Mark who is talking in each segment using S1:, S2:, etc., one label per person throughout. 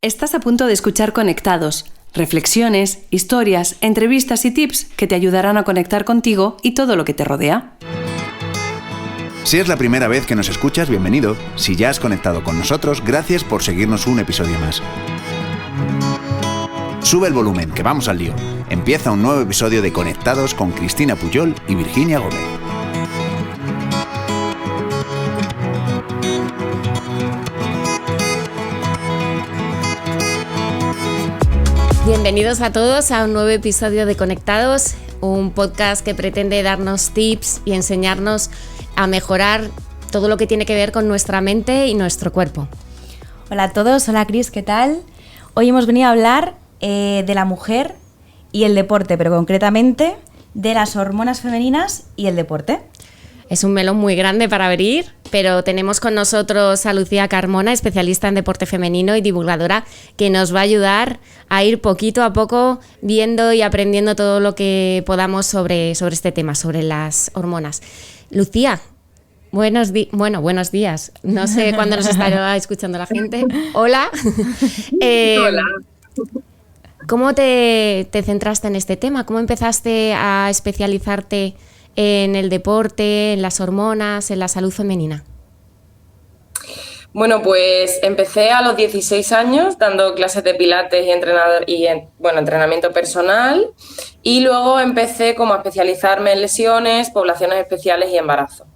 S1: Estás a punto de escuchar Conectados, reflexiones, historias, entrevistas y tips que te ayudarán a conectar contigo y todo lo que te rodea.
S2: Si es la primera vez que nos escuchas, bienvenido. Si ya has conectado con nosotros, gracias por seguirnos un episodio más. Sube el volumen, que vamos al lío. Empieza un nuevo episodio de Conectados con Cristina Pujol y Virginia Gómez.
S3: Bienvenidos a todos a un nuevo episodio de Conectados, un podcast que pretende darnos tips y enseñarnos a mejorar todo lo que tiene que ver con nuestra mente y nuestro cuerpo.
S4: Hola a todos, hola Cris, ¿qué tal? Hoy hemos venido a hablar de la mujer y el deporte, pero concretamente de las hormonas femeninas y el deporte.
S3: Es un melón muy grande para abrir, pero tenemos con nosotros a Lucía Carmona, especialista en deporte femenino y divulgadora, que nos va a ayudar a ir poquito a poco viendo y aprendiendo todo lo que podamos sobre este tema, sobre las hormonas. Lucía, buenos días. No sé cuándo nos estará escuchando la gente. Hola.
S5: Hola.
S3: ¿Cómo te centraste en este tema? ¿Cómo empezaste a especializarte en el deporte, en las hormonas, en la salud femenina?
S5: Bueno, pues empecé a los 16 años dando clases de pilates y entrenamiento personal, y luego empecé como a especializarme en lesiones, poblaciones especiales y embarazo.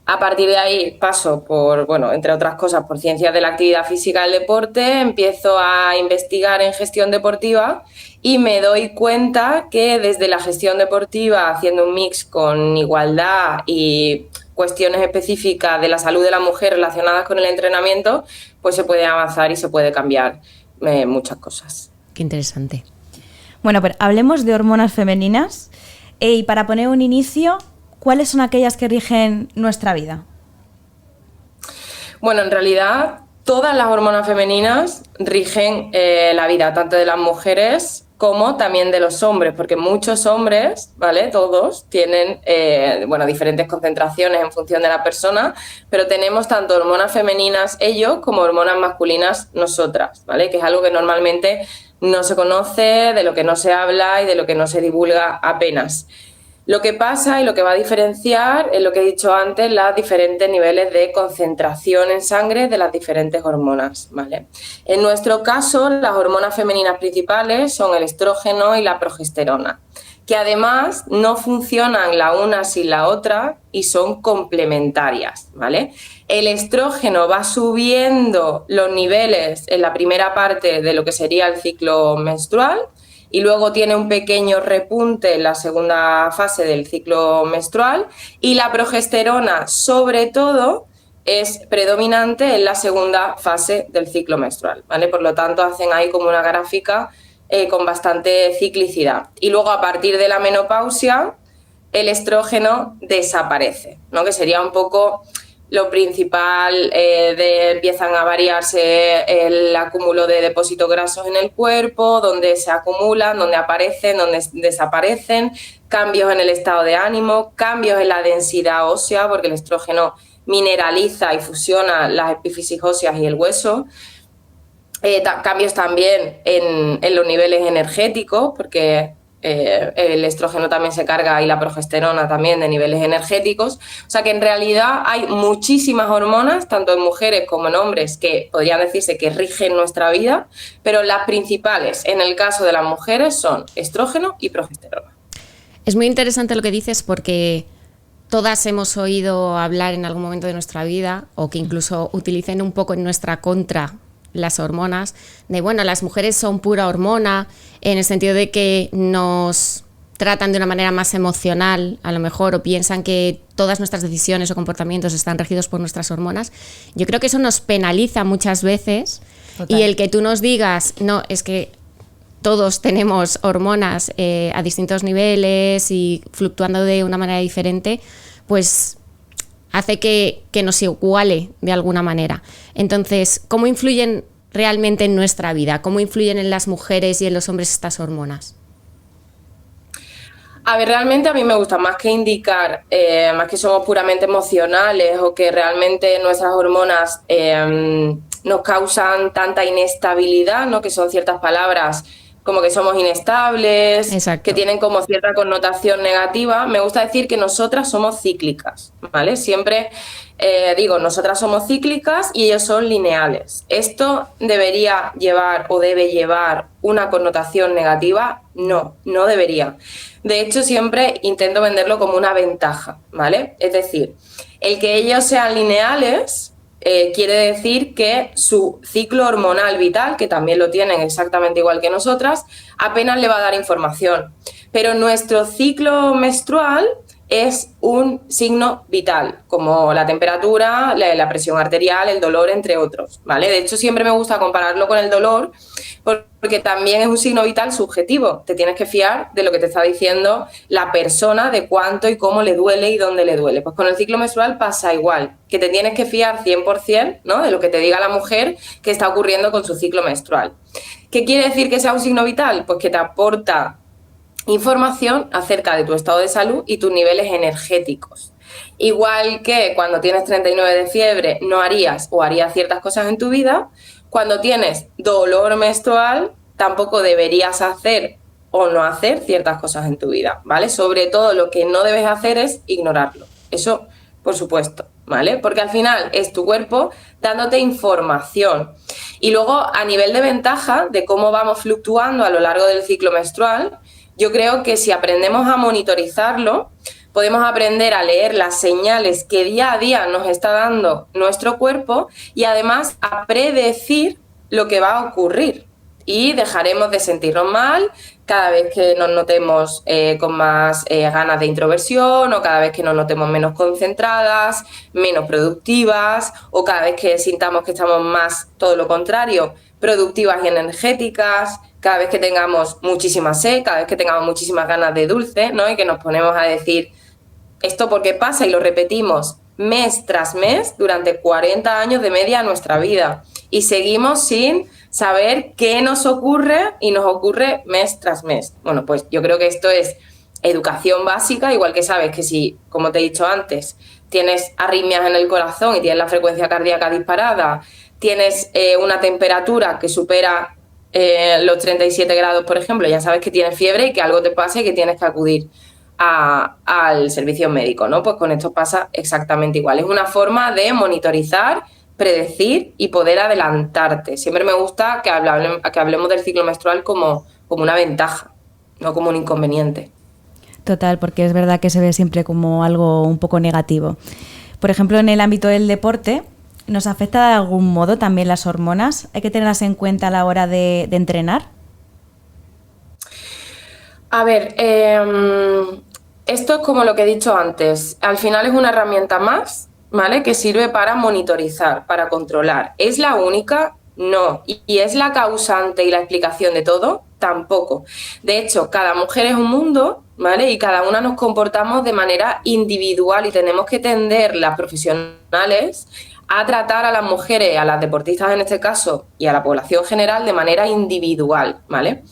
S5: A partir de ahí paso por, entre otras cosas, por ciencias de la actividad física del deporte, empiezo a investigar en gestión deportiva y me doy cuenta que desde la gestión deportiva, haciendo un mix con igualdad y cuestiones específicas de la salud de la mujer relacionadas con el entrenamiento, pues se puede avanzar y se puede cambiar muchas cosas.
S3: Qué interesante.
S4: Bueno, pero hablemos de hormonas femeninas y para poner un inicio, ¿cuáles son aquellas que rigen nuestra vida?
S5: Bueno, en realidad todas las hormonas femeninas rigen la vida, tanto de las mujeres como también de los hombres, porque muchos hombres, ¿vale? Todos tienen diferentes concentraciones en función de la persona, pero tenemos tanto hormonas femeninas ellos como hormonas masculinas nosotras, ¿vale? Que es algo que normalmente no se conoce, de lo que no se habla y de lo que no se divulga apenas. Lo que pasa y lo que va a diferenciar es lo que he dicho antes, los diferentes niveles de concentración en sangre de las diferentes hormonas, ¿vale? En nuestro caso, las hormonas femeninas principales son el estrógeno y la progesterona, que además no funcionan la una sin la otra y son complementarias, ¿vale? El estrógeno va subiendo los niveles en la primera parte de lo que sería el ciclo menstrual, y luego tiene un pequeño repunte en la segunda fase del ciclo menstrual, y la progesterona, sobre todo, es predominante en la segunda fase del ciclo menstrual, ¿vale? Por lo tanto, hacen ahí como una gráfica con bastante ciclicidad. Y luego, a partir de la menopausia, el estrógeno desaparece, ¿no? Que sería un poco lo principal, empiezan a variarse el acúmulo de depósitos grasos en el cuerpo, donde se acumulan, donde aparecen, donde desaparecen, cambios en el estado de ánimo, cambios en la densidad ósea, porque el estrógeno mineraliza y fusiona las epífisis óseas y el hueso, cambios también en los niveles energéticos, porque el estrógeno también se carga y la progesterona también de niveles energéticos. O sea que en realidad hay muchísimas hormonas, tanto en mujeres como en hombres, que podrían decirse que rigen nuestra vida, pero las principales en el caso de las mujeres son estrógeno y progesterona.
S3: Es muy interesante lo que dices, porque todas hemos oído hablar en algún momento de nuestra vida, o que incluso utilicen un poco en nuestra contra las hormonas, de las mujeres son pura hormona, en el sentido de que nos tratan de una manera más emocional, a lo mejor, o piensan que todas nuestras decisiones o comportamientos están regidos por nuestras hormonas. Yo creo que eso nos penaliza muchas veces. Total. Y el que tú nos digas, no, es que todos tenemos hormonas a distintos niveles y fluctuando de una manera diferente, pues hace que nos iguale de alguna manera. Entonces, ¿cómo influyen realmente en nuestra vida? ¿Cómo influyen en las mujeres y en los hombres estas hormonas?
S5: A ver, realmente a mí me gusta más que indicar, más que somos puramente emocionales o que realmente nuestras hormonas nos causan tanta inestabilidad, ¿no? Que son ciertas palabras como que somos inestables,
S3: Exacto.
S5: que tienen como cierta connotación negativa. Me gusta decir que nosotras somos cíclicas, ¿vale? Siempre digo, nosotras somos cíclicas y ellos son lineales. ¿Esto debería llevar o debe llevar una connotación negativa? No, no debería. De hecho, siempre intento venderlo como una ventaja, ¿vale? Es decir, el que ellos sean lineales quiere decir que su ciclo hormonal vital, que también lo tienen exactamente igual que nosotras, apenas le va a dar información. Pero nuestro ciclo menstrual es un signo vital, como la temperatura, la presión arterial, el dolor, entre otros, ¿vale? De hecho, siempre me gusta compararlo con el dolor porque también es un signo vital subjetivo. Te tienes que fiar de lo que te está diciendo la persona, de cuánto y cómo le duele y dónde le duele. Pues con el ciclo menstrual pasa igual, que te tienes que fiar 100%, ¿no?, de lo que te diga la mujer que está ocurriendo con su ciclo menstrual. ¿Qué quiere decir que sea un signo vital? Pues que te aporta información acerca de tu estado de salud y tus niveles energéticos. Igual que cuando tienes 39 de fiebre no harías o harías ciertas cosas en tu vida, cuando tienes dolor menstrual tampoco deberías hacer o no hacer ciertas cosas en tu vida, ¿vale? Sobre todo lo que no debes hacer es ignorarlo. Eso, por supuesto, ¿vale? Porque al final es tu cuerpo dándote información. Y luego, a nivel de ventaja de cómo vamos fluctuando a lo largo del ciclo menstrual, yo creo que si aprendemos a monitorizarlo, podemos aprender a leer las señales que día a día nos está dando nuestro cuerpo y además a predecir lo que va a ocurrir. Y dejaremos de sentirnos mal cada vez que nos notemos con más ganas de introversión, o cada vez que nos notemos menos concentradas, menos productivas, o cada vez que sintamos que estamos más, todo lo contrario, productivas y energéticas, cada vez que tengamos muchísima sed, cada vez que tengamos muchísimas ganas de dulce, ¿no? Y que nos ponemos a decir esto porque pasa y lo repetimos mes tras mes durante 40 años de media en nuestra vida y seguimos sin saber qué nos ocurre y nos ocurre mes tras mes. Bueno, pues yo creo que esto es educación básica, igual que sabes que si, como te he dicho antes, tienes arritmias en el corazón y tienes la frecuencia cardíaca disparada, tienes una temperatura que supera los 37 grados, por ejemplo, ya sabes que tienes fiebre y que algo te pasa y que tienes que acudir al servicio médico, ¿no? Pues con esto pasa exactamente igual. Es una forma de monitorizar, predecir y poder adelantarte. Siempre me gusta que hablemos del ciclo menstrual como una ventaja, no como un inconveniente.
S4: Total, porque es verdad que se ve siempre como algo un poco negativo. Por ejemplo, en el ámbito del deporte, ¿nos afecta de algún modo también las hormonas? ¿Hay que tenerlas en cuenta a la hora de entrenar?
S5: A ver, esto es como lo que he dicho antes. Al final es una herramienta más, ¿vale?, que sirve para monitorizar, para controlar. ¿Es la única? No. ¿Y es la causante y la explicación de todo? Tampoco. De hecho, cada mujer es un mundo, ¿vale?, y cada una nos comportamos de manera individual y tenemos que tender, las profesionales, a tratar a las mujeres, a las deportistas en este caso, y a la población general de manera individual, ¿vale?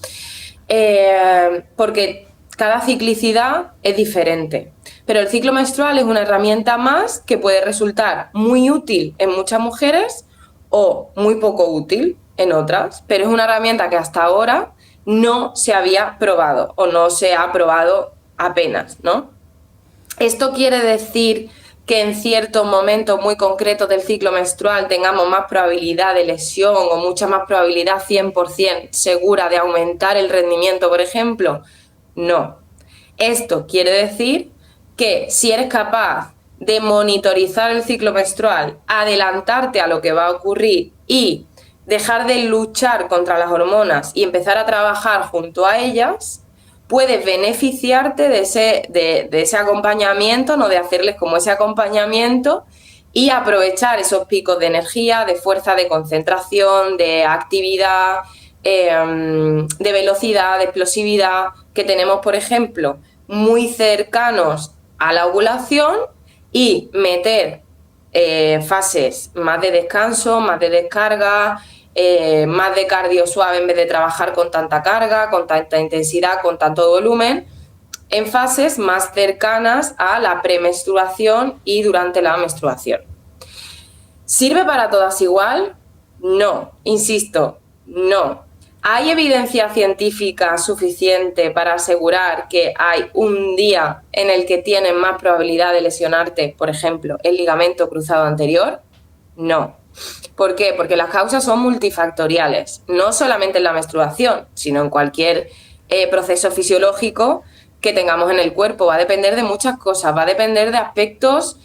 S5: Porque cada ciclicidad es diferente. Pero el ciclo menstrual es una herramienta más que puede resultar muy útil en muchas mujeres o muy poco útil en otras, pero es una herramienta que hasta ahora no se había probado o no se ha probado apenas, ¿no? Esto quiere decir que en ciertos momentos muy concretos del ciclo menstrual tengamos más probabilidad de lesión o mucha más probabilidad 100% segura de aumentar el rendimiento, por ejemplo. No. Esto quiere decir que si eres capaz de monitorizar el ciclo menstrual, adelantarte a lo que va a ocurrir y dejar de luchar contra las hormonas y empezar a trabajar junto a ellas, puedes beneficiarte de ese acompañamiento, ¿no?, de hacerles como ese acompañamiento y aprovechar esos picos de energía, de fuerza, de concentración, de actividad, de velocidad, de explosividad que tenemos, por ejemplo, muy cercanos a la ovulación y meter fases más de descanso, más de descarga, más de cardio suave en vez de trabajar con tanta carga, con tanta intensidad, con tanto volumen, en fases más cercanas a la premenstruación y durante la menstruación. ¿Sirve para todas igual? No, insisto, no. ¿Hay evidencia científica suficiente para asegurar que hay un día en el que tienes más probabilidad de lesionarte, por ejemplo, el ligamento cruzado anterior? No. ¿Por qué? Porque las causas son multifactoriales, no solamente en la menstruación, sino en cualquier proceso fisiológico que tengamos en el cuerpo. Va a depender de muchas cosas, va a depender de aspectos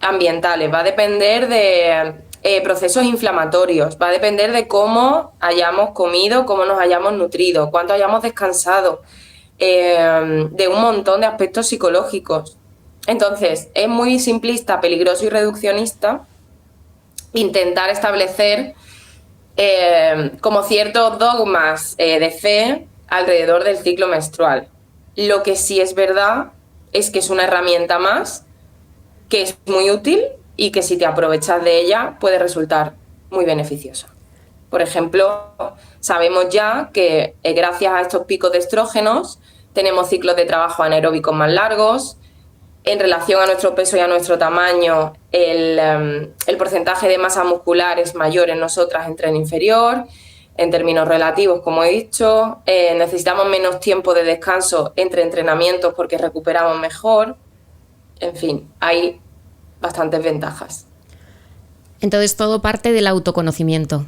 S5: ambientales, va a depender de procesos inflamatorios, va a depender de cómo hayamos comido, cómo nos hayamos nutrido, cuánto hayamos descansado, de un montón de aspectos psicológicos. Entonces, es muy simplista, peligroso y reduccionista intentar establecer como ciertos dogmas de fe alrededor del ciclo menstrual. Lo que sí es verdad es que es una herramienta más que es muy útil y que si te aprovechas de ella puede resultar muy beneficiosa. Por ejemplo, sabemos ya que gracias a estos picos de estrógenos tenemos ciclos de trabajo anaeróbicos más largos. En relación a nuestro peso y a nuestro tamaño, el porcentaje de masa muscular es mayor en nosotras en tren inferior. En términos relativos, como he dicho, necesitamos menos tiempo de descanso entre entrenamientos porque recuperamos mejor. En fin, hay bastantes ventajas.
S3: Entonces todo parte del autoconocimiento,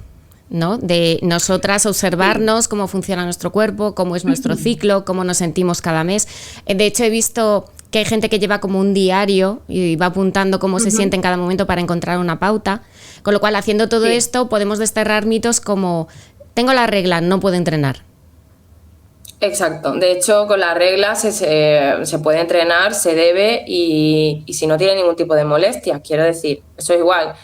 S3: ¿no? De nosotras observarnos cómo funciona nuestro cuerpo, cómo es nuestro ciclo, cómo nos sentimos cada mes. De hecho, he visto que hay gente que lleva como un diario y va apuntando cómo se siente en cada momento para encontrar una pauta. Con lo cual, haciendo todo esto, podemos desterrar mitos como tengo la regla, no puedo entrenar.
S5: Exacto. De hecho, con las reglas se puede entrenar, se debe y si no tiene ningún tipo de molestia, quiero decir, eso es igual.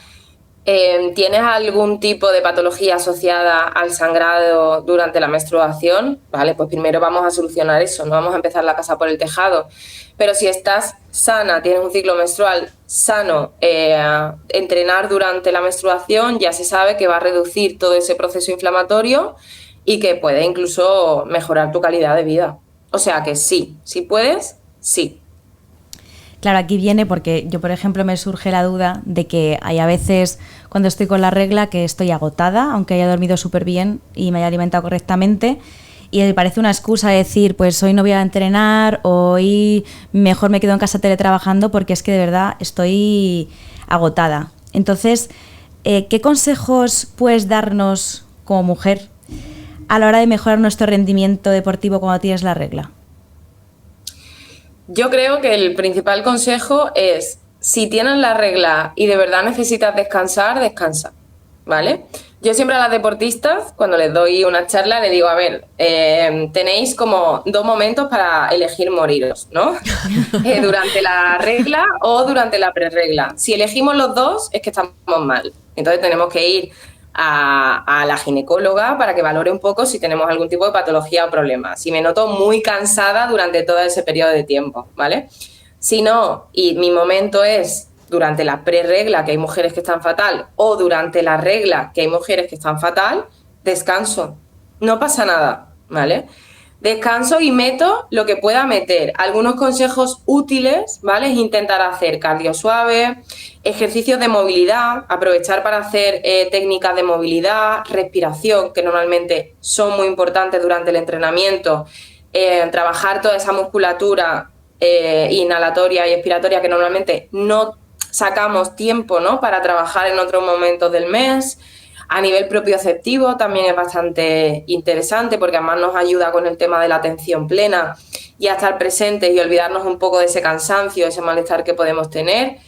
S5: ¿Tienes algún tipo de patología asociada al sangrado durante la menstruación? Vale, pues primero vamos a solucionar eso, no vamos a empezar la casa por el tejado. Pero si estás sana, tienes un ciclo menstrual sano, entrenar durante la menstruación ya se sabe que va a reducir todo ese proceso inflamatorio y que puede incluso mejorar tu calidad de vida. O sea que sí, si puedes, sí.
S4: Claro, aquí viene porque yo, por ejemplo, me surge la duda de que hay a veces cuando estoy con la regla que estoy agotada, aunque haya dormido súper bien y me haya alimentado correctamente, y me parece una excusa decir, pues hoy no voy a entrenar, hoy mejor me quedo en casa teletrabajando porque es que de verdad estoy agotada. Entonces, ¿qué consejos puedes darnos como mujer a la hora de mejorar nuestro rendimiento deportivo cuando tienes la regla?
S5: Yo creo que el principal consejo es, si tienes la regla y de verdad necesitas descansar, descansa, ¿vale? Yo siempre a las deportistas, cuando les doy una charla, les digo, a ver, tenéis como 2 momentos para elegir moriros, ¿no? Durante la regla o durante la prerregla. Si elegimos los dos, es que estamos mal. Entonces tenemos que ir a la ginecóloga para que valore un poco si tenemos algún tipo de patología o problema. Si me noto muy cansada durante todo ese periodo de tiempo, ¿vale? Si no, y mi momento es durante la prerregla, que hay mujeres que están fatal, o durante la regla, que hay mujeres que están fatal, descanso. No pasa nada, ¿vale? Descanso y meto lo que pueda meter. Algunos consejos útiles, ¿vale? Es intentar hacer cardio suave, ejercicios de movilidad, aprovechar para hacer técnicas de movilidad, respiración, que normalmente son muy importantes durante el entrenamiento, trabajar toda esa musculatura inhalatoria y expiratoria que normalmente no sacamos tiempo, ¿no?, para trabajar en otros momentos del mes. A nivel propioceptivo también es bastante interesante porque además nos ayuda con el tema de la atención plena y a estar presentes y olvidarnos un poco de ese cansancio, ese malestar que podemos tener.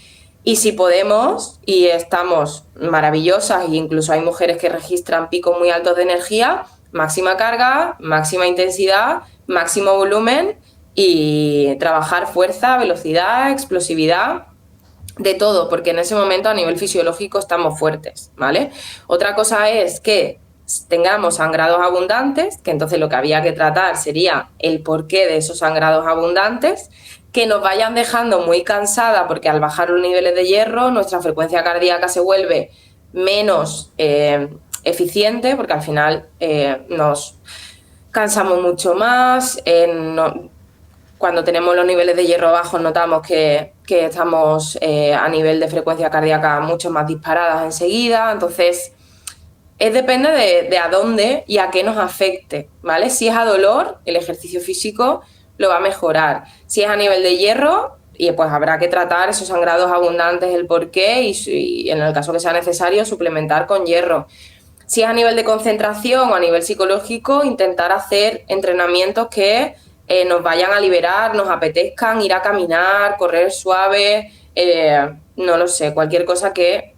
S5: Y si podemos, y estamos maravillosas, e incluso hay mujeres que registran picos muy altos de energía, máxima carga, máxima intensidad, máximo volumen y trabajar fuerza, velocidad, explosividad, de todo, porque en ese momento a nivel fisiológico estamos fuertes, ¿vale? Otra cosa es que tengamos sangrados abundantes, que entonces lo que había que tratar sería el porqué de esos sangrados abundantes, que nos vayan dejando muy cansada porque al bajar los niveles de hierro nuestra frecuencia cardíaca se vuelve menos eficiente porque al final nos cansamos mucho más, cuando tenemos los niveles de hierro bajos notamos que estamos a nivel de frecuencia cardíaca mucho más disparadas enseguida. Entonces, depende de a dónde y a qué nos afecte, ¿vale? Si es a dolor, el ejercicio físico lo va a mejorar. Si es a nivel de hierro, y pues habrá que tratar esos sangrados abundantes, el porqué, y en el caso que sea necesario, suplementar con hierro. Si es a nivel de concentración o a nivel psicológico, intentar hacer entrenamientos que nos vayan a liberar, nos apetezcan ir a caminar, correr suave, no lo sé, cualquier cosa que...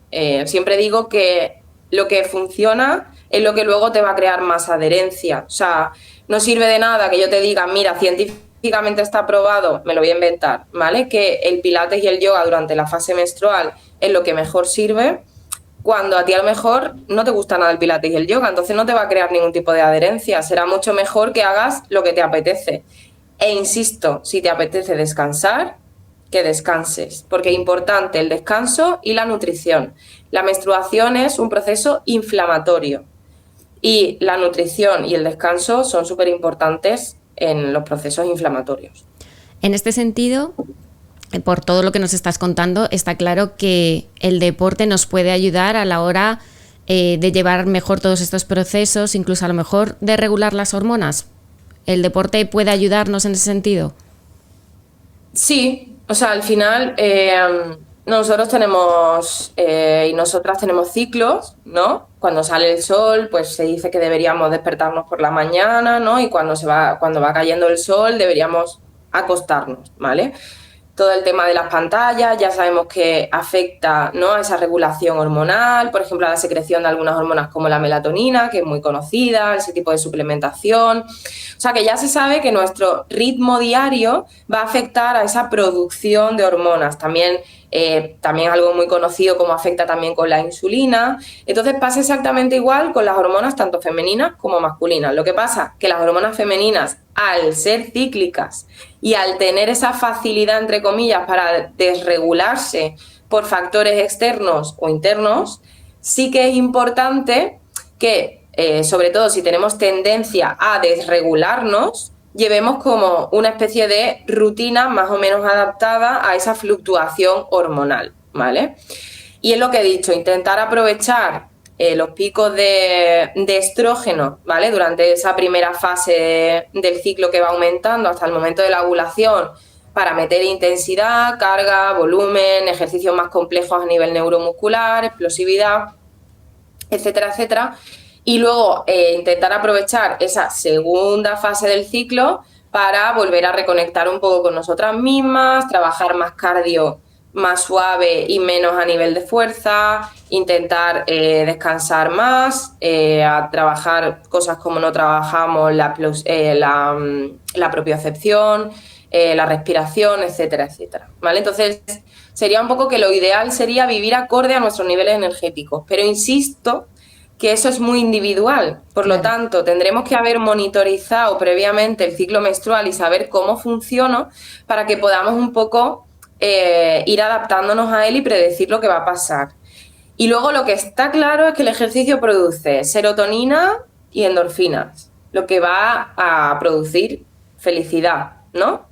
S5: siempre digo que lo que funciona es lo que luego te va a crear más adherencia. O sea, no sirve de nada que yo te diga, mira, científicamente está probado, me lo voy a inventar, ¿vale? Que el pilates y el yoga durante la fase menstrual es lo que mejor sirve, cuando a ti a lo mejor no te gusta nada el pilates y el yoga, entonces no te va a crear ningún tipo de adherencia. Será mucho mejor que hagas lo que te apetece. E insisto, si te apetece descansar, que descanses, porque es importante el descanso y la nutrición. La menstruación es un proceso inflamatorio y la nutrición y el descanso son súper importantes en los procesos inflamatorios.
S3: En este sentido, por todo lo que nos estás contando, está claro que el deporte nos puede ayudar a la hora de llevar mejor todos estos procesos, incluso a lo mejor de regular las hormonas. ¿El deporte puede ayudarnos en ese sentido?
S5: Sí, o sea, al final nosotros tenemos y nosotras tenemos ciclos, ¿no? Cuando sale el sol, pues se dice que deberíamos despertarnos por la mañana, ¿no? Y cuando va cayendo el sol deberíamos acostarnos, ¿vale? Todo el tema de las pantallas, ya sabemos que afecta, ¿no?, a esa regulación hormonal, por ejemplo, a la secreción de algunas hormonas como la melatonina, que es muy conocida, ese tipo de suplementación. O sea, que ya se sabe que nuestro ritmo diario va a afectar a esa producción de hormonas. También algo muy conocido como afecta también con la insulina. Entonces pasa exactamente igual con las hormonas tanto femeninas como masculinas. Lo que pasa es que las hormonas femeninas, al ser cíclicas y al tener esa facilidad, entre comillas, para desregularse por factores externos o internos, sí que es importante que, sobre todo si tenemos tendencia a desregularnos, llevemos como una especie de rutina más o menos adaptada a esa fluctuación hormonal, ¿vale? Y es lo que he dicho, intentar aprovechar los picos de estrógeno, ¿vale?, durante esa primera fase del ciclo que va aumentando hasta el momento de la ovulación, para meter intensidad, carga, volumen, ejercicios más complejos a nivel neuromuscular, explosividad, etcétera, etcétera. Y luego intentar aprovechar esa segunda fase del ciclo para volver a reconectar un poco con nosotras mismas, trabajar más cardio más suave y menos a nivel de fuerza, intentar descansar más, a trabajar cosas como no trabajamos, la propiocepción, la respiración, etcétera, etcétera, ¿vale? Entonces sería un poco que lo ideal sería vivir acorde a nuestros niveles energéticos, pero insisto que eso es muy individual, por lo tanto tendremos que haber monitorizado previamente el ciclo menstrual y saber cómo funciona para que podamos un poco ir adaptándonos a él y predecir lo que va a pasar. Y luego lo que está claro es que el ejercicio produce serotonina y endorfinas, lo que va a producir felicidad, ¿no?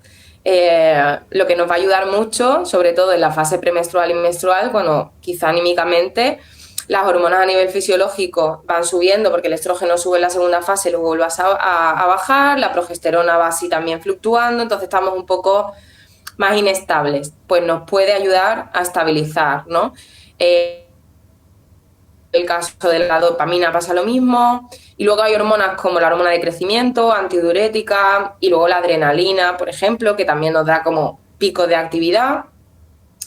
S5: Lo que nos va a ayudar mucho, sobre todo en la fase premenstrual y menstrual, cuando quizá anímicamente las hormonas a nivel fisiológico van subiendo porque el estrógeno sube en la segunda fase y luego vuelve a bajar, la progesterona va así también fluctuando, entonces estamos un poco más inestables, pues nos puede ayudar a estabilizar, ¿no? El caso de la dopamina pasa lo mismo, y luego hay hormonas como la hormona de crecimiento, antidiurética, y luego la adrenalina, por ejemplo, que también nos da como picos de actividad,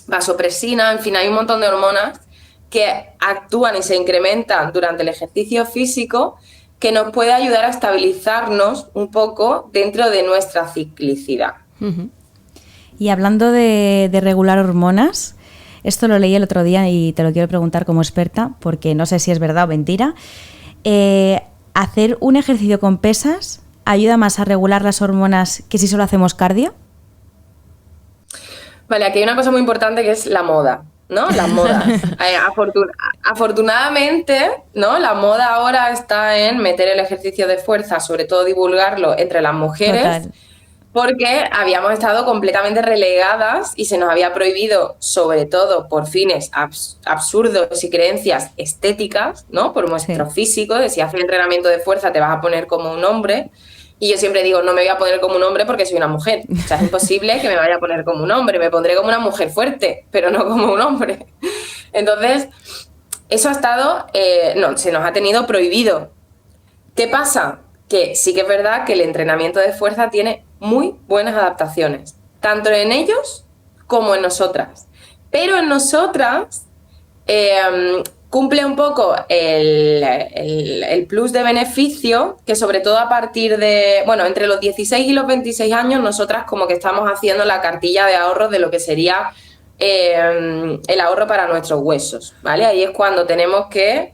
S5: vasopresina, en fin, hay un montón de hormonas que actúan y se incrementan durante el ejercicio físico que nos puede ayudar a estabilizarnos un poco dentro de nuestra ciclicidad.
S4: Uh-huh. Y hablando de regular hormonas, esto lo leí el otro día y te lo quiero preguntar como experta, porque no sé si es verdad o mentira. ¿Hacer un ejercicio con pesas ayuda más a regular las hormonas que si solo hacemos cardio?
S5: Vale, aquí hay una cosa muy importante que es la moda, ¿no? Las modas. Afortunadamente, ¿no?, la moda ahora está en meter el ejercicio de fuerza, sobre todo divulgarlo entre las mujeres. Total. porque habíamos estado completamente relegadas y se nos había prohibido, sobre todo por fines absurdos y creencias estéticas, ¿no? Por nuestro físico, de si haces entrenamiento de fuerza te vas a poner como un hombre. Y yo siempre digo, no me voy a poner como un hombre porque soy una mujer. O sea, es imposible que me vaya a poner como un hombre. Me pondré como una mujer fuerte, pero no como un hombre. Entonces, eso ha estado, se nos ha tenido prohibido. ¿Qué pasa? Que sí que es verdad que el entrenamiento de fuerza tiene muy buenas adaptaciones, tanto en ellos como en nosotras. Pero en nosotras cumple un poco el plus de beneficio que sobre todo a partir de, entre los 16 y los 26 años nosotras como que estamos haciendo la cartilla de ahorros de lo que sería el ahorro para nuestros huesos, ¿vale? Ahí es cuando tenemos que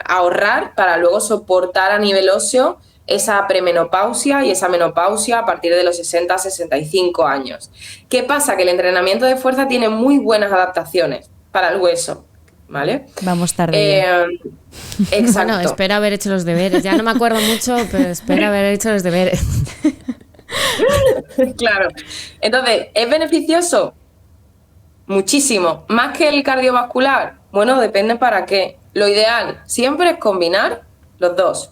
S5: ahorrar para luego soportar a nivel óseo esa premenopausia y esa menopausia a partir de los 60 a 65 años. ¿Qué pasa? Que el entrenamiento de fuerza tiene muy buenas adaptaciones para el hueso, ¿vale?
S4: Vamos tarde.
S5: Exacto.
S3: Bueno, espero haber hecho los deberes. Ya no me acuerdo mucho, pero espero haber hecho los deberes.
S5: Claro. Entonces, ¿es beneficioso? Muchísimo. ¿Más que el cardiovascular? Bueno, depende para qué. Lo ideal siempre es combinar los dos.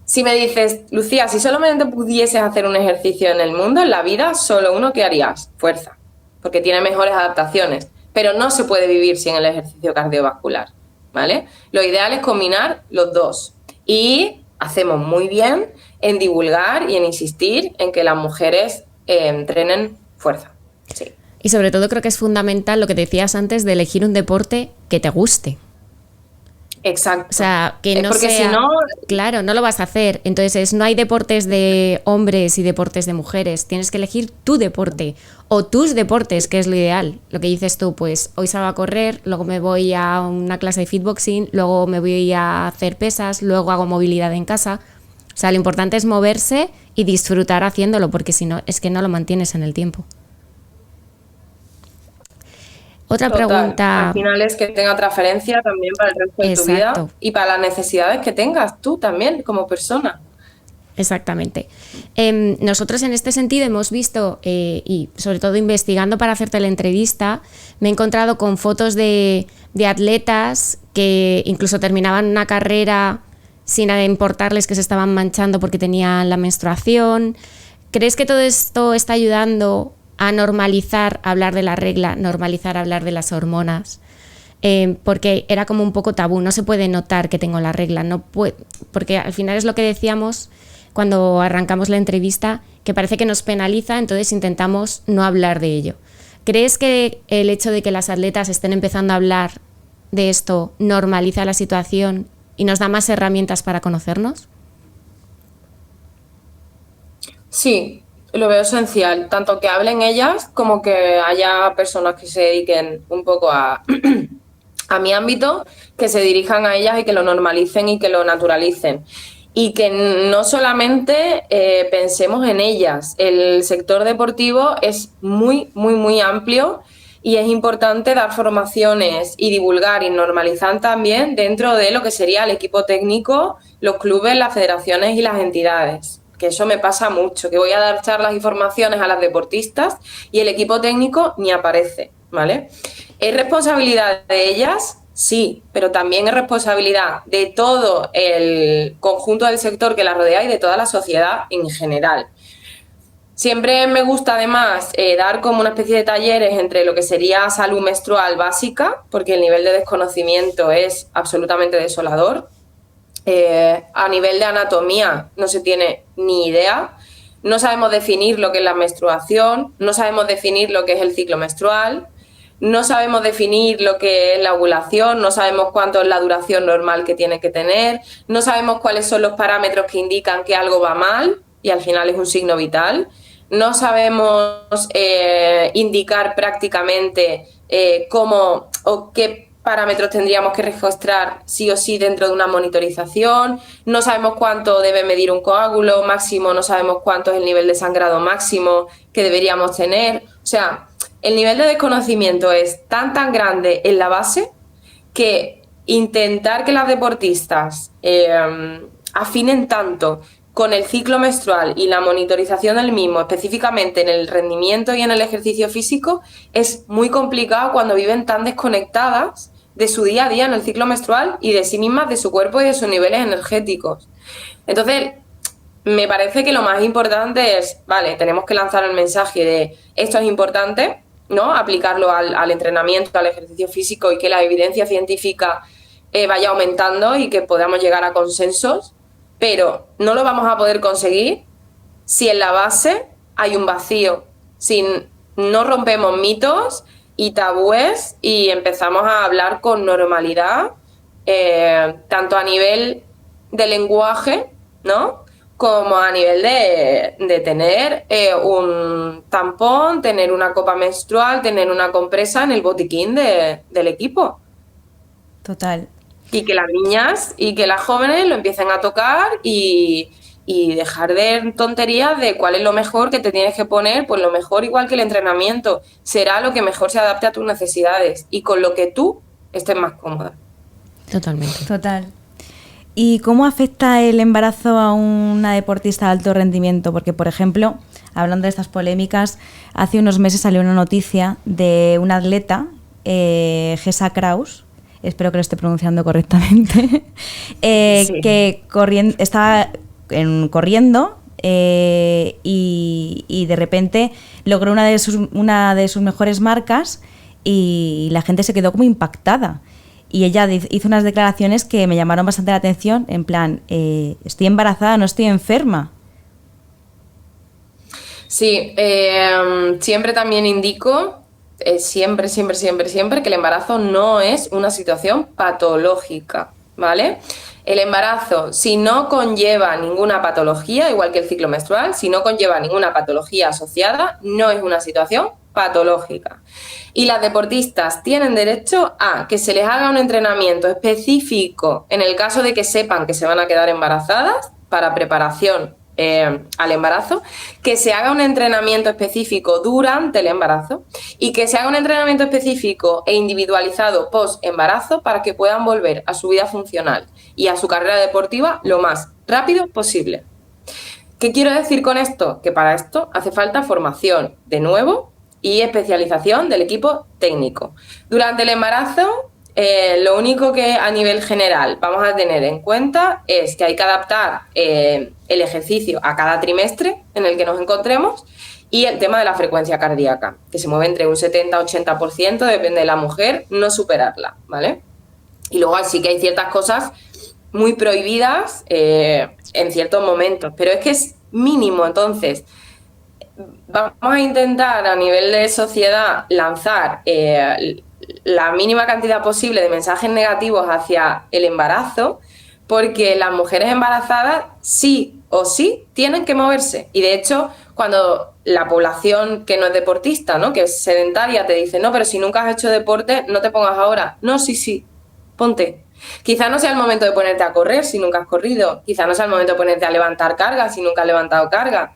S5: Si me dices, Lucía, si solamente pudieses hacer un ejercicio en el mundo, en la vida, solo uno, ¿qué harías? Fuerza, porque tiene mejores adaptaciones. Pero no se puede vivir sin el ejercicio cardiovascular, ¿vale? Lo ideal es combinar los dos. Y hacemos muy bien en divulgar y en insistir en que las mujeres entrenen fuerza. Sí.
S3: Y sobre todo creo que es fundamental lo que decías antes de elegir un deporte que te guste.
S5: Exacto.
S3: O sea, que no
S5: porque
S3: sea...
S5: si no...
S3: Claro, no lo vas a hacer. Entonces, no hay deportes de hombres y deportes de mujeres. Tienes que elegir tu deporte o tus deportes, que es lo ideal. Lo que dices tú, pues hoy salgo a correr, luego me voy a una clase de fitboxing, luego me voy a hacer pesas, luego hago movilidad en casa. O sea, lo importante es moverse y disfrutar haciéndolo, porque si no, es que no lo mantienes en el tiempo. Otra pregunta.
S5: Al final es que tenga transferencia también para el resto de tu vida y para las necesidades que tengas tú también como persona.
S3: Exactamente. Nosotros en este sentido hemos visto, y sobre todo investigando para hacerte la entrevista, me he encontrado con fotos de atletas que incluso terminaban una carrera sin importarles que se estaban manchando porque tenían la menstruación. ¿Crees que todo esto está ayudando a normalizar hablar de la regla, normalizar hablar de las hormonas? Porque era como un poco tabú, no se puede notar que tengo la regla, porque al final es lo que decíamos cuando arrancamos la entrevista, que parece que nos penaliza, entonces intentamos no hablar de ello. ¿Crees que el hecho de que las atletas estén empezando a hablar de esto normaliza la situación y nos da más herramientas para conocernos?
S5: Sí, lo veo esencial, tanto que hablen ellas como que haya personas que se dediquen un poco a mi ámbito, que se dirijan a ellas y que lo normalicen y que lo naturalicen. Y que no solamente pensemos en ellas, el sector deportivo es muy, muy, muy amplio y es importante dar formaciones y divulgar y normalizar también dentro de lo que sería el equipo técnico, los clubes, las federaciones y las entidades. Que eso me pasa mucho, que voy a dar charlas y formaciones a las deportistas y el equipo técnico ni aparece, ¿vale? ¿Es responsabilidad de ellas? Sí, pero también es responsabilidad de todo el conjunto del sector que la rodea y de toda la sociedad en general. Siempre me gusta además dar como una especie de talleres entre lo que sería salud menstrual básica, porque el nivel de desconocimiento es absolutamente desolador. A nivel de anatomía no se tiene ni idea, no sabemos definir lo que es la menstruación, no sabemos definir lo que es el ciclo menstrual, no sabemos definir lo que es la ovulación, no sabemos cuánto es la duración normal que tiene que tener, no sabemos cuáles son los parámetros que indican que algo va mal y al final es un signo vital, no sabemos indicar prácticamente cómo o qué parámetros tendríamos que registrar sí o sí dentro de una monitorización, no sabemos cuánto debe medir un coágulo máximo, no sabemos cuánto es el nivel de sangrado máximo que deberíamos tener. O sea, el nivel de desconocimiento es tan grande en la base que intentar que las deportistas afinen tanto con el ciclo menstrual y la monitorización del mismo, específicamente en el rendimiento y en el ejercicio físico, es muy complicado cuando viven tan desconectadas de su día a día en el ciclo menstrual y de sí mismas, de su cuerpo y de sus niveles energéticos. Entonces, me parece que lo más importante es, vale, tenemos que lanzar el mensaje de esto es importante, ¿no? Aplicarlo al entrenamiento, al ejercicio físico y que la evidencia científica vaya aumentando y que podamos llegar a consensos, pero no lo vamos a poder conseguir si en la base hay un vacío, si no rompemos mitos y tabúes y empezamos a hablar con normalidad, tanto a nivel de lenguaje, ¿no?, como a nivel de tener un tampón, tener una copa menstrual, tener una compresa en el botiquín del equipo.
S4: Total.
S5: Y que las niñas y que las jóvenes lo empiecen a tocar y dejar de tonterías de cuál es lo mejor que te tienes que poner. Pues lo mejor, igual que el entrenamiento, será lo que mejor se adapte a tus necesidades y con lo que tú estés más cómoda.
S3: Totalmente.
S4: Total. ¿Y cómo afecta el embarazo a una deportista de alto rendimiento? Porque, por ejemplo, hablando de estas polémicas, hace unos meses salió una noticia de una atleta, Gesa Kraus, espero que lo esté pronunciando correctamente,
S5: Sí.
S4: que estaba corriendo y de repente logró una de sus mejores marcas y la gente se quedó como impactada. Y ella hizo unas declaraciones que me llamaron bastante la atención, en plan, estoy embarazada, no estoy enferma.
S5: Sí, siempre también indico, siempre, que el embarazo no es una situación patológica, ¿vale? El embarazo, si no conlleva ninguna patología, igual que el ciclo menstrual, si no conlleva ninguna patología asociada, no es una situación patológica. Y las deportistas tienen derecho a que se les haga un entrenamiento específico en el caso de que sepan que se van a quedar embarazadas para preparación al embarazo, que se haga un entrenamiento específico durante el embarazo y que se haga un entrenamiento específico e individualizado post-embarazo para que puedan volver a su vida funcional y a su carrera deportiva lo más rápido posible. ¿Qué quiero decir con esto? Que para esto hace falta formación, de nuevo, y especialización del equipo técnico. Durante el embarazo, lo único que a nivel general vamos a tener en cuenta es que hay que adaptar el ejercicio a cada trimestre en el que nos encontremos y el tema de la frecuencia cardíaca, que se mueve entre un 70-80%, depende de la mujer, no superarla, ¿vale? Y luego sí que hay ciertas cosas muy prohibidas en ciertos momentos, pero es que es mínimo. Entonces, vamos a intentar a nivel de sociedad lanzar la mínima cantidad posible de mensajes negativos hacia el embarazo, porque las mujeres embarazadas sí o sí tienen que moverse. Y de hecho, cuando la población que no es deportista, ¿no?, que es sedentaria, te dice, no, pero si nunca has hecho deporte, no te pongas ahora. No, sí, ponte. Quizá no sea el momento de ponerte a correr si nunca has corrido, quizá no sea el momento de ponerte a levantar carga si nunca has levantado carga,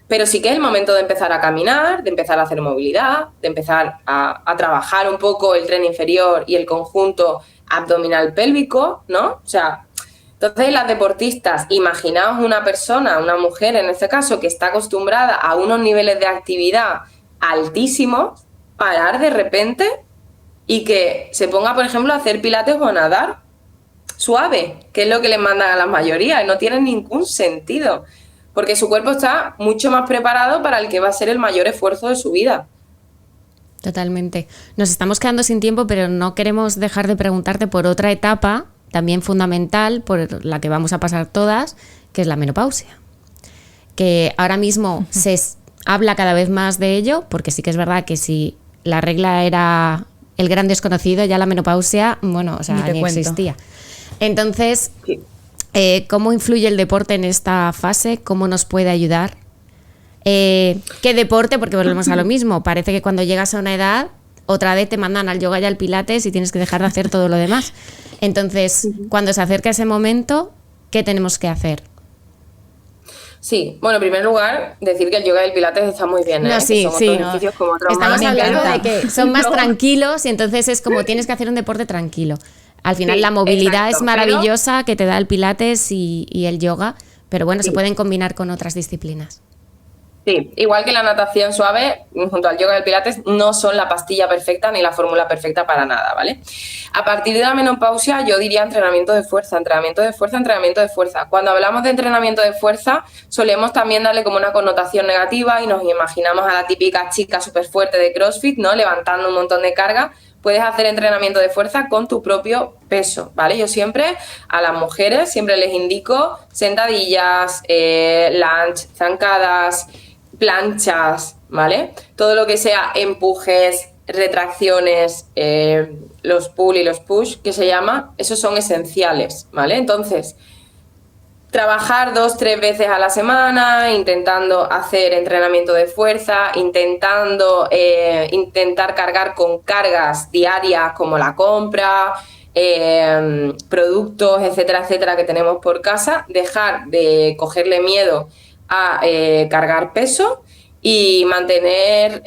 S5: pero sí que es el momento de empezar a caminar, de empezar a hacer movilidad, de empezar a trabajar un poco el tren inferior y el conjunto abdominal pélvico, ¿no? O sea, entonces las deportistas, imaginaos una persona, una mujer en este caso, que está acostumbrada a unos niveles de actividad altísimos, parar de repente y que se ponga, por ejemplo, a hacer pilates o a nadar suave, que es lo que les mandan a la mayoría, y no tiene ningún sentido, porque su cuerpo está mucho más preparado para el que va a ser el mayor esfuerzo de su vida.
S3: Totalmente. Nos estamos quedando sin tiempo, pero no queremos dejar de preguntarte por otra etapa también fundamental, por la que vamos a pasar todas, que es la menopausia. Que ahora mismo se habla cada vez más de ello, porque sí que es verdad que si la regla era el gran desconocido, ya la menopausia, bueno, o sea, ni existía. Entonces, sí. ¿Cómo influye el deporte en esta fase? ¿Cómo nos puede ayudar? ¿Qué deporte? Porque volvemos a lo mismo. Parece que cuando llegas a una edad, otra vez te mandan al yoga y al pilates y tienes que dejar de hacer todo lo demás. Entonces, cuando se acerca ese momento, ¿qué tenemos que hacer?
S5: Sí, bueno, en primer lugar, decir que el yoga y el pilates están muy bien, ¿eh?
S3: No, sí,
S5: son ejercicios como otros
S3: Estamos
S5: más.
S3: hablando de que son más tranquilos y entonces es como tienes que hacer un deporte tranquilo. Al final la movilidad es maravillosa, que te da el pilates y el yoga, Pero bueno,
S5: Sí.
S3: se pueden combinar con otras disciplinas.
S5: Sí, igual que la natación suave, junto al yoga y el pilates, no son la pastilla perfecta ni la fórmula perfecta para nada, ¿vale? A partir de la menopausia yo diría entrenamiento de fuerza, entrenamiento de fuerza, entrenamiento de fuerza. Cuando hablamos de entrenamiento de fuerza, solemos también darle como una connotación negativa y nos imaginamos a la típica chica súper fuerte de CrossFit, ¿no? Levantando un montón de carga. Puedes hacer entrenamiento de fuerza con tu propio peso, ¿vale? Yo siempre a las mujeres siempre les indico sentadillas, lunge, zancadas, planchas, ¿vale? Todo lo que sea empujes, retracciones, los pull y los push, que se llama, esos son esenciales, ¿vale? Entonces, trabajar 2-3 veces a la semana, intentando hacer entrenamiento de fuerza, intentar cargar con cargas diarias como la compra, productos, etcétera, etcétera, que tenemos por casa, dejar de cogerle miedo a cargar peso y mantener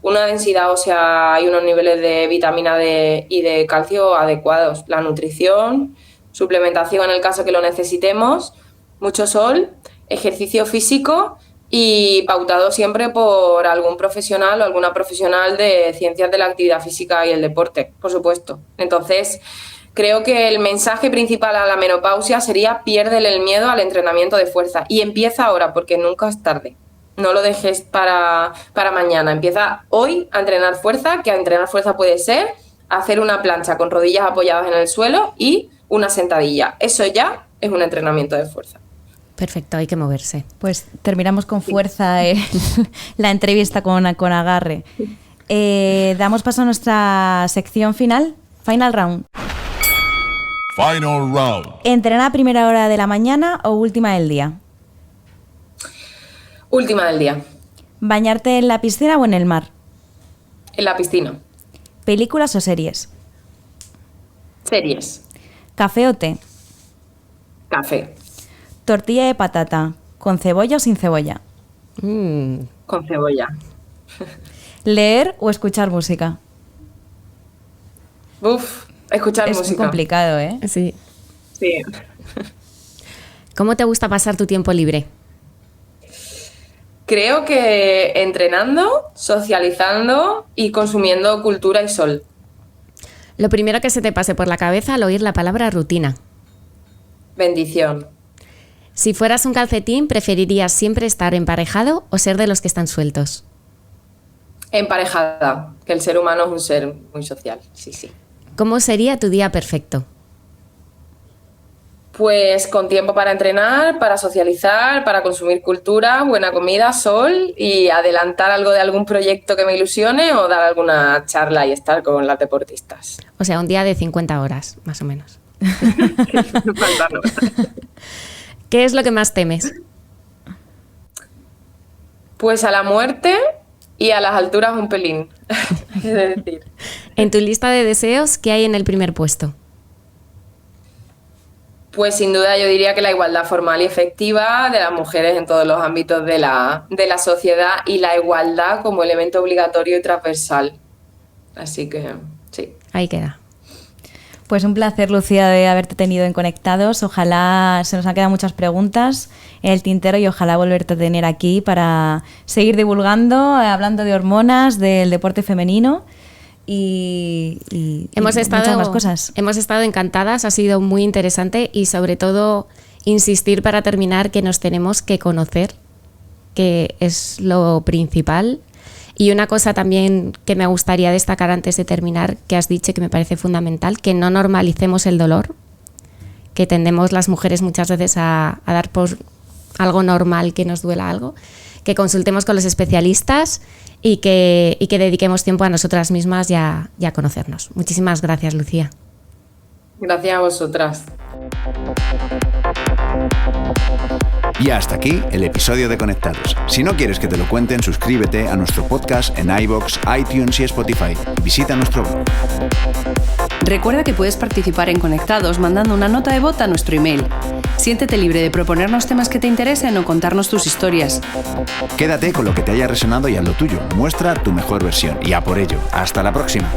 S5: una densidad ósea y unos niveles de vitamina D y de calcio adecuados. La nutrición, suplementación en el caso que lo necesitemos, mucho sol, ejercicio físico y pautado siempre por algún profesional o alguna profesional de ciencias de la actividad física y el deporte, por supuesto. Entonces, creo que el mensaje principal a la menopausia sería piérdele el miedo al entrenamiento de fuerza y empieza ahora porque nunca es tarde. No lo dejes para mañana. Empieza hoy a entrenar fuerza, que a entrenar fuerza puede ser hacer una plancha con rodillas apoyadas en el suelo y una sentadilla. Eso ya es un entrenamiento de fuerza.
S3: Perfecto, hay que moverse.
S4: Pues terminamos con fuerza la entrevista con agarre. Damos paso a nuestra sección final round.
S6: Final round.
S4: ¿Entrenar a primera hora de la mañana o última del día?
S5: Última del día.
S4: ¿Bañarte en la piscina o en el mar?
S5: En la piscina.
S4: ¿Películas o series?
S5: Series.
S4: ¿Café o té?
S5: Café.
S4: ¿Tortilla de patata con cebolla o sin cebolla?
S5: Con cebolla.
S4: ¿Leer o escuchar música?
S5: Escuchar
S4: Es
S5: música.
S4: muy complicado, ¿eh?
S3: Sí.
S5: Sí.
S3: ¿Cómo te gusta pasar tu tiempo libre?
S5: Creo que entrenando, socializando y consumiendo cultura y sol.
S3: Lo primero que se te pase por la cabeza al oír la palabra rutina.
S5: Bendición.
S3: Si fueras un calcetín, ¿preferirías siempre estar emparejado o ser de los que están sueltos?
S5: Emparejada, que el ser humano es un ser muy social, sí, sí.
S3: ¿Cómo sería tu día perfecto?
S5: Pues con tiempo para entrenar, para socializar, para consumir cultura, buena comida, sol y adelantar algo de algún proyecto que me ilusione o dar alguna charla y estar con las deportistas.
S3: O sea, un día de 50 horas, más o menos. ¿Qué es lo que más temes?
S5: Pues a la muerte y a las alturas un pelín, es decir.
S3: En tu lista de deseos, ¿qué hay en el primer puesto?
S5: Pues sin duda yo diría que la igualdad formal y efectiva de las mujeres en todos los ámbitos de la sociedad y la igualdad como elemento obligatorio y transversal. Así que sí.
S3: Ahí queda.
S4: Pues un placer, Lucía, de haberte tenido en Conectados. Ojalá, se nos han quedado muchas preguntas en el tintero y ojalá volverte a tener aquí para seguir divulgando, hablando de hormonas, del deporte femenino y muchas más cosas.
S3: Hemos estado encantadas, ha sido muy interesante y sobre todo insistir para terminar que nos tenemos que conocer, que es lo principal. Y una cosa también que me gustaría destacar antes de terminar, que has dicho que me parece fundamental, que no normalicemos el dolor, que tendemos las mujeres muchas veces a dar por algo normal que nos duela algo, que consultemos con los especialistas y que dediquemos tiempo a nosotras mismas y a conocernos. Muchísimas gracias, Lucía.
S5: Gracias a vosotras.
S2: Y hasta aquí el episodio de Conectados. Si no quieres que te lo cuenten, suscríbete a nuestro podcast en iVoox, iTunes y Spotify. Visita nuestro blog.
S1: Recuerda que puedes participar en Conectados mandando una nota de voz a nuestro email. Siéntete libre de proponernos temas que te interesen o contarnos tus historias.
S2: Quédate con lo que te haya resonado y haz lo tuyo. Muestra tu mejor versión y a por ello. ¡Hasta la próxima!